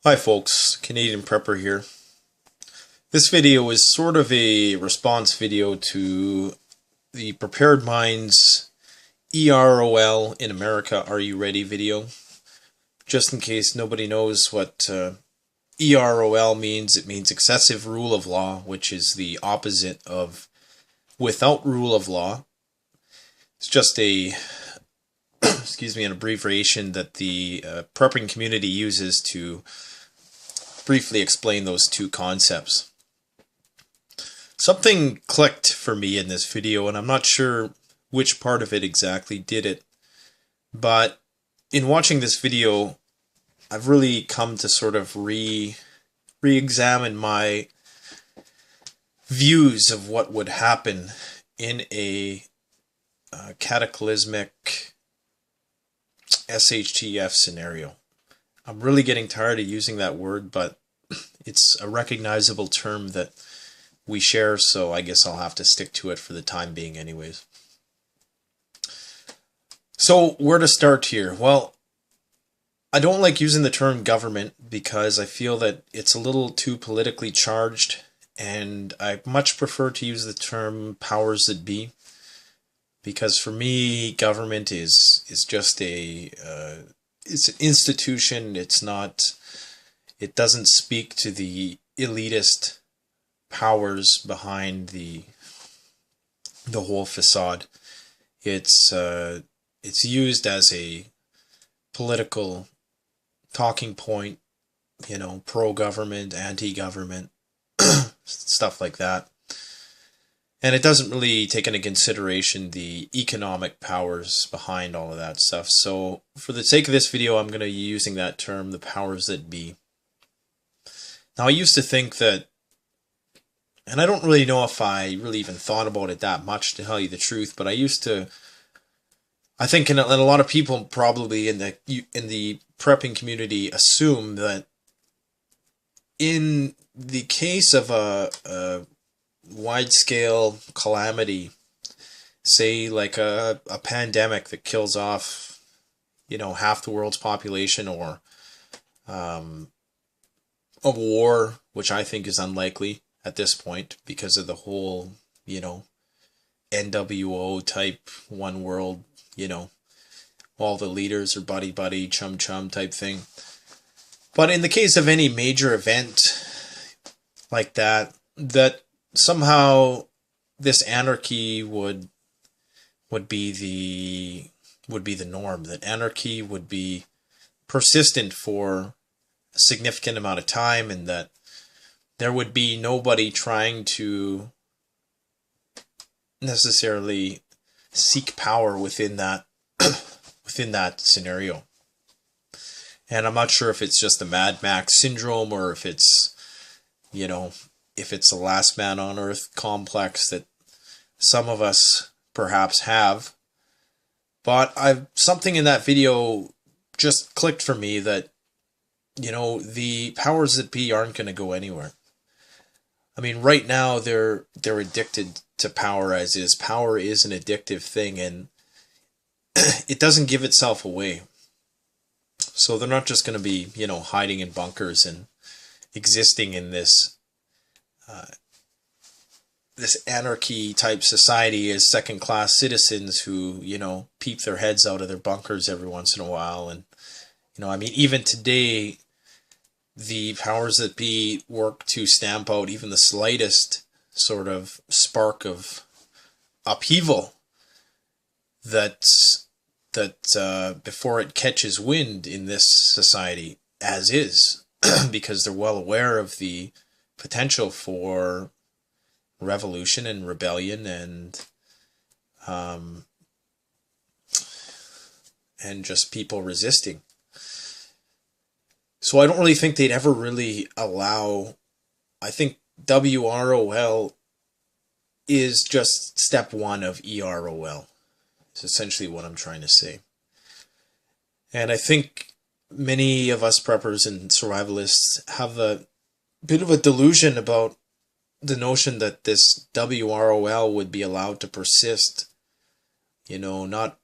Hi folks, Canadian Prepper here. This video is sort of a response video to the Prepared Mind's EROL in America, Are You Ready video. Just in case nobody knows what EROL means, it means excessive rule of law, which is the opposite of without rule of law. It's just a an abbreviation that the prepping community uses to briefly explain those two concepts. Something clicked for me in this video, and I'm not sure which part of it exactly did it, but in watching this video, I've really come to sort of re-examine my views of what would happen in a cataclysmic SHTF scenario. I'm really getting tired of using that word, but it's a recognizable term that we share, so I guess I'll have to stick to it for the time being anyways. So where to start here? Well, I don't like using the term government because I feel that it's a little too politically charged, and I much prefer to use the term powers that be, because for me, government is just it's an institution. It doesn't speak to the elitist powers behind the whole facade. It's used as a political talking point, pro-government, anti-government, stuff like that. And it doesn't really take into consideration the economic powers behind all of that stuff. So for the sake of this video, I'm going to be using that term, the powers that be. Now, I used to think that, and I don't really know if I really even thought about it that much, to tell you the truth, but I think, and a lot of people probably in the prepping community assume that in the case of a wide-scale calamity, say like a pandemic that kills off, half the world's population, or a war, which I think is unlikely at this point because of the whole, NWO type one world, all the leaders are buddy-buddy, chum-chum type thing. But in the case of any major event like that somehow this anarchy would be the norm, that anarchy would be persistent for a significant amount of time, and that there would be nobody trying to necessarily seek power within that scenario. And I'm not sure if it's just the Mad Max syndrome, or if it's a last man on earth complex that some of us perhaps have. But something in that video just clicked for me that, the powers that be aren't going to go anywhere. I mean, right now they're addicted to power as is. Power is an addictive thing, and it doesn't give itself away. So they're not just going to be, hiding in bunkers and existing in this anarchy type society as second-class citizens who, peep their heads out of their bunkers every once in a while. And, even today, the powers that be work to stamp out even the slightest sort of spark of upheaval that before it catches wind in this society as is, because they're well aware of the potential for revolution and rebellion and just people resisting. So I don't really think they'd ever really allow. I think WROL is just step one of EROL. It's essentially what I'm trying to say. And I think many of us preppers and survivalists have a bit of a delusion about the notion that this WROL would be allowed to persist, not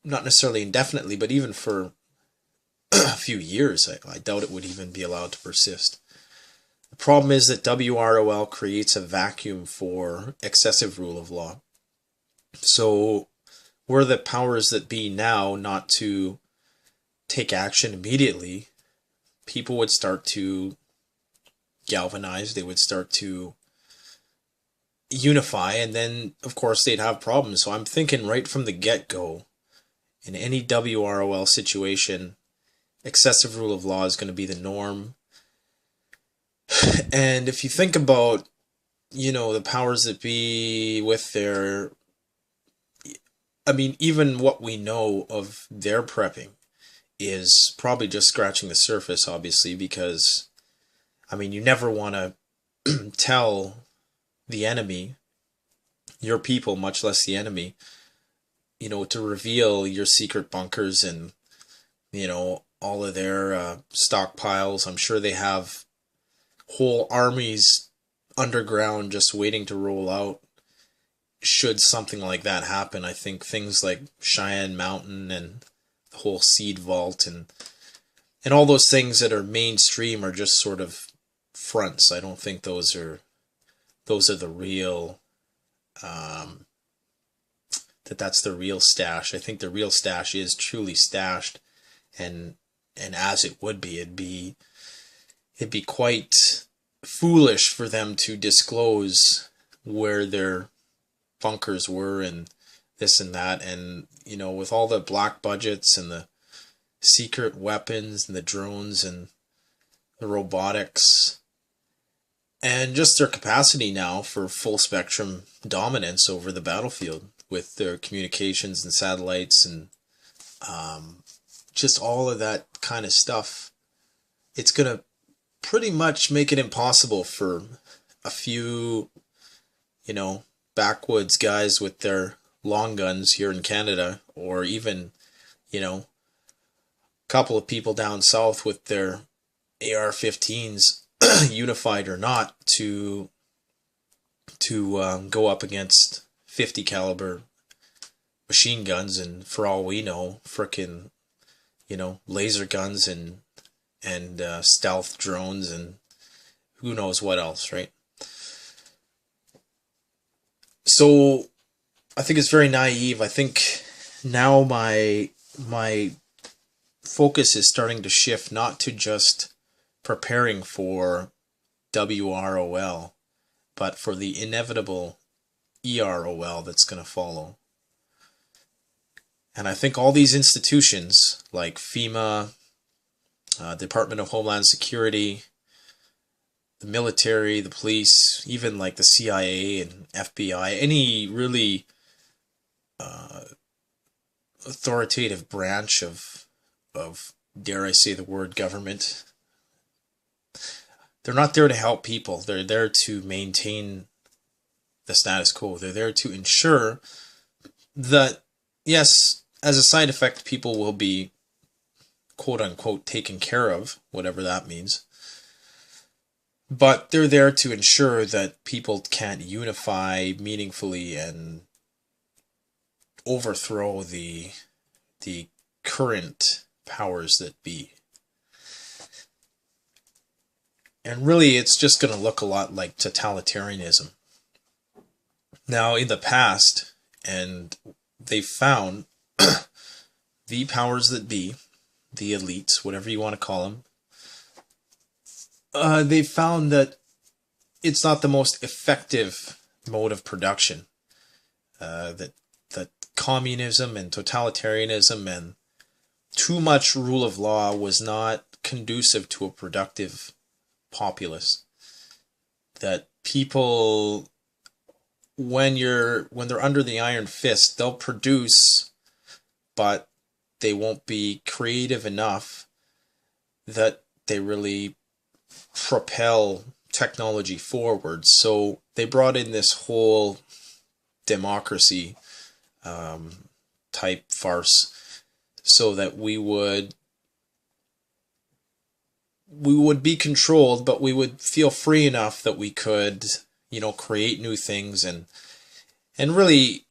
necessarily indefinitely, but even for a few years. I doubt it would even be allowed to persist. The problem is that WROL creates a vacuum for excessive rule of law. So were the powers that be now not to take action immediately, people would start to galvanize, they would start to unify, and then of course they'd have problems. So I'm thinking right from the get-go, in any WROL situation, excessive rule of law is going to be the norm. And if you think about, the powers that be with their, even what we know of their prepping is probably just scratching the surface, obviously, because, you never want to tell the enemy, your people, much less the enemy, to reveal your secret bunkers and, all of their stockpiles. I'm sure they have whole armies underground just waiting to roll out should something like that happen. I think things like Cheyenne Mountain and the whole seed vault and all those things that are mainstream are just sort of fronts. I don't think those are the real, that's the real stash. I think the real stash is truly stashed, and as it would be, it'd be quite foolish for them to disclose where their bunkers were and this and that, and with all the black budgets and the secret weapons and the drones and the robotics and just their capacity now for full spectrum dominance over the battlefield with their communications and satellites and just all of that kind of stuff, it's going to pretty much make it impossible for a few, backwoods guys with their long guns here in Canada, or even, a couple of people down south with their AR-15s, unified or not, to go up against 50 caliber machine guns, and for all we know, frickin', laser guns and stealth drones and who knows what else, right? So I think it's very naive. I think now my focus is starting to shift, not to just preparing for WROL, but for the inevitable EROL that's going to follow. And I think all these institutions like FEMA, Department of Homeland Security, the military, the police, even like the CIA and FBI, any really authoritative branch of dare I say the word government, they're not there to help people. They're there to maintain the status quo. They're there to ensure that, yes, as a side effect, people will be quote unquote taken care of, whatever that means. But they're there to ensure that people can't unify meaningfully and overthrow the current powers that be. And really, it's just going to look a lot like totalitarianism. Now, in the past, and they found the powers that be, the elites, whatever you want to call them, they found that it's not the most effective mode of production. That communism and totalitarianism and too much rule of law was not conducive to a productive populace. That people, when they're under the iron fist, they'll produce, but they won't be creative enough that they really propel technology forward. So they brought in this whole democracy type farce so that we would be controlled, but we would feel free enough that we could, create new things and really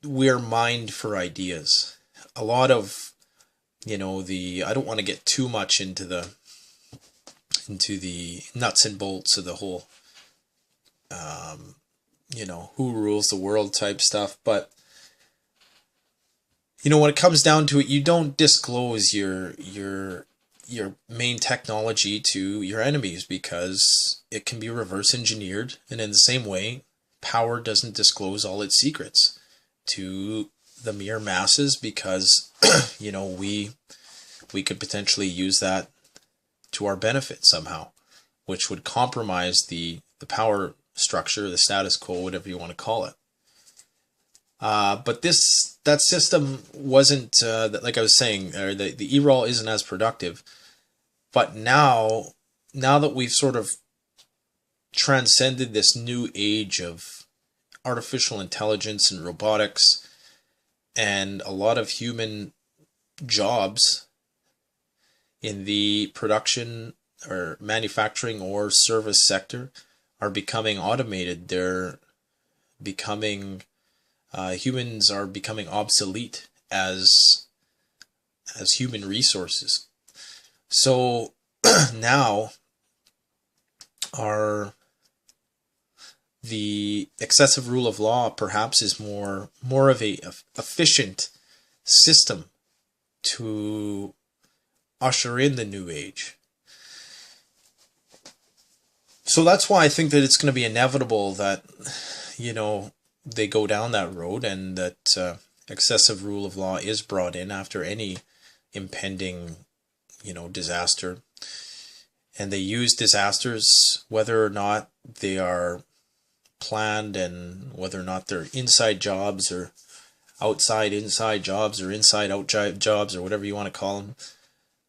we're mined for ideas. A lot of I don't want to get too much into the nuts and bolts of the whole, who rules the world type stuff. But, when it comes down to it, you don't disclose your main technology to your enemies because it can be reverse engineered. And in the same way, power doesn't disclose all its secrets to the mere masses because, we could potentially use that to our benefit somehow, which would compromise the power structure, the status quo, whatever you want to call it. But that system wasn't, like I was saying, or the EROL isn't as productive. But now that we've sort of transcended this new age of artificial intelligence and robotics, and a lot of human jobs in the production or manufacturing or service sector are becoming automated. They're becoming humans are becoming obsolete as human resources. So now the excessive rule of law perhaps is more of a efficient system to usher in the new age. So that's why I think that it's going to be inevitable that, they go down that road, and that excessive rule of law is brought in after any impending, disaster. And they use disasters, whether or not they are planned and whether or not they're inside jobs or inside jobs or inside out jobs or whatever you want to call them.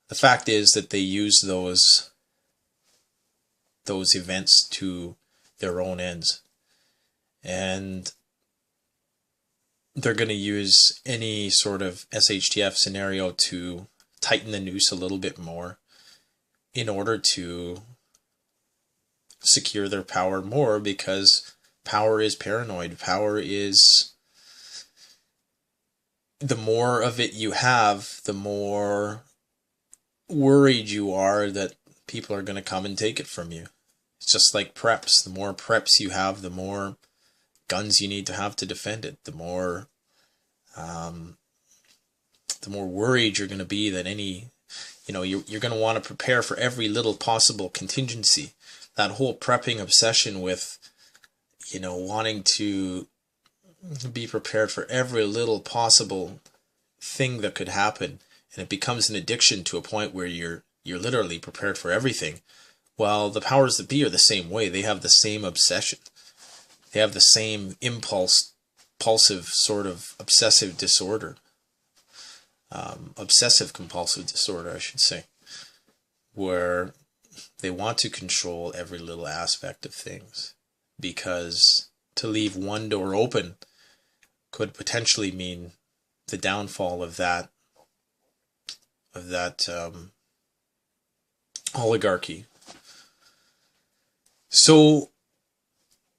The fact is that they use those events to their own ends. And they're going to use any sort of SHTF scenario to tighten the noose a little bit more in order to secure their power more, because power is paranoid. Power is, the more of it you have, the more worried you are that people are going to come and take it from you. It's just like preps. The more preps you have, the more guns you need to have to defend it. The more worried you're going to be that you're going to want to prepare for every little possible contingency. That whole prepping obsession with, wanting to be prepared for every little possible thing that could happen, and it becomes an addiction to a point where you're literally prepared for everything. Well, the powers that be are the same way. They have the same obsession. They have the same impulsive sort of obsessive disorder. Obsessive compulsive disorder, I should say, where they want to control every little aspect of things, because to leave one door open could potentially mean the downfall of that oligarchy. So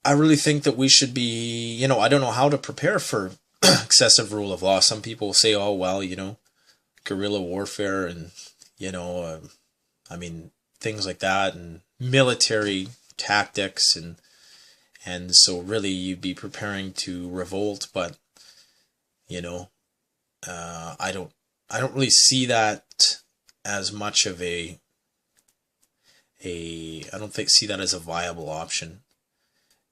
I really think that we should be, I don't know how to prepare for excessive rule of law. Some people say, oh, well, guerrilla warfare and, things like that, and military tactics. And so really you'd be preparing to revolt. But, I don't really see that as much of I don't see that as a viable option.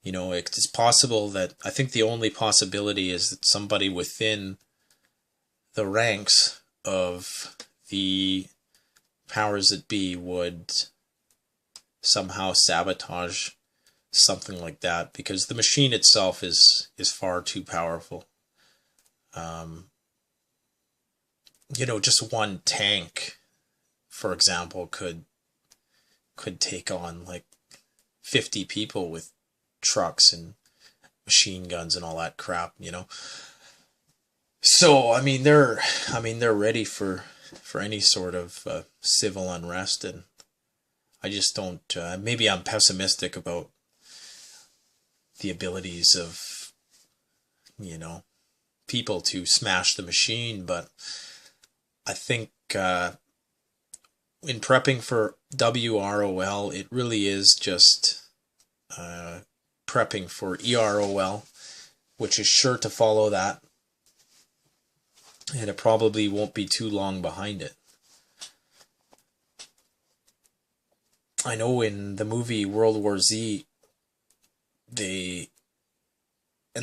It's possible that, I think the only possibility is that somebody within the ranks of the powers that be would somehow sabotage something like that, because the machine itself is far too powerful. Just one tank, for example, could take on like 50 people with trucks and machine guns and all that crap, So they're ready for any sort of civil unrest, and I just don't. Maybe I'm pessimistic about the abilities of people to smash the machine, but I think in prepping for WROL, it really is just prepping for EROL, which is sure to follow that, and it probably won't be too long behind it. I know in the movie World War Z, and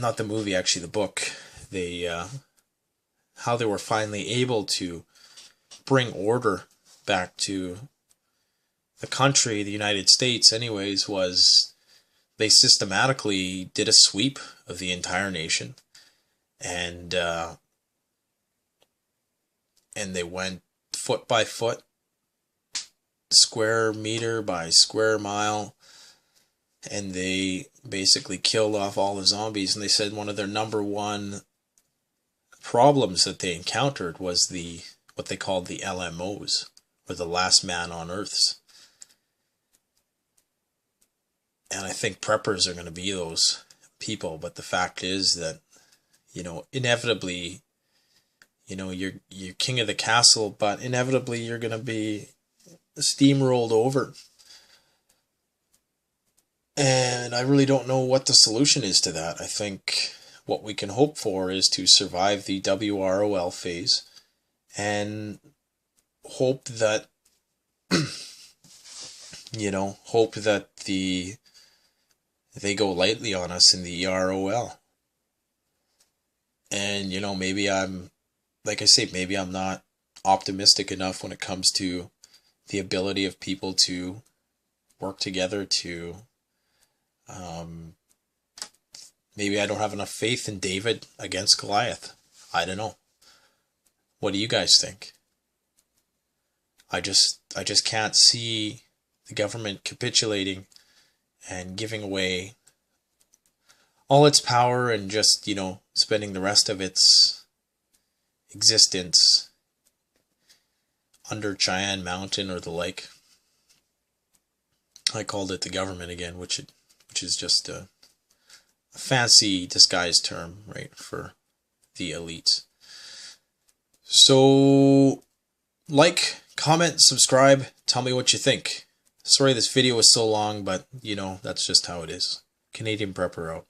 not the movie, actually the book, how they were finally able to bring order back to the country, the United States anyways, was they systematically did a sweep of the entire nation, and they went foot by foot, square meter by square mile, and they basically killed off all the zombies. And they said one of their number one problems that they encountered was what they called the LMOs, or the last man on Earths. And I think preppers are going to be those people, but the fact is that, inevitably, you're king of the castle, but inevitably you're going to be steamrolled over. And I really don't know what the solution is to that. I think what we can hope for is to survive the WROL phase and hope that, they go lightly on us in the EROL. And, maybe maybe I'm not optimistic enough when it comes to the ability of people to work together to, maybe I don't have enough faith in David against Goliath. I don't know. What do you guys think? I just can't see the government capitulating and giving away all its power and just, spending the rest of its existence under Cheyenne Mountain or the like. I called it the government again, which is just a fancy disguised term, right, for the elites. So, comment, subscribe, tell me what you think. Sorry this video was so long, but, that's just how it is. Canadian Prepper out.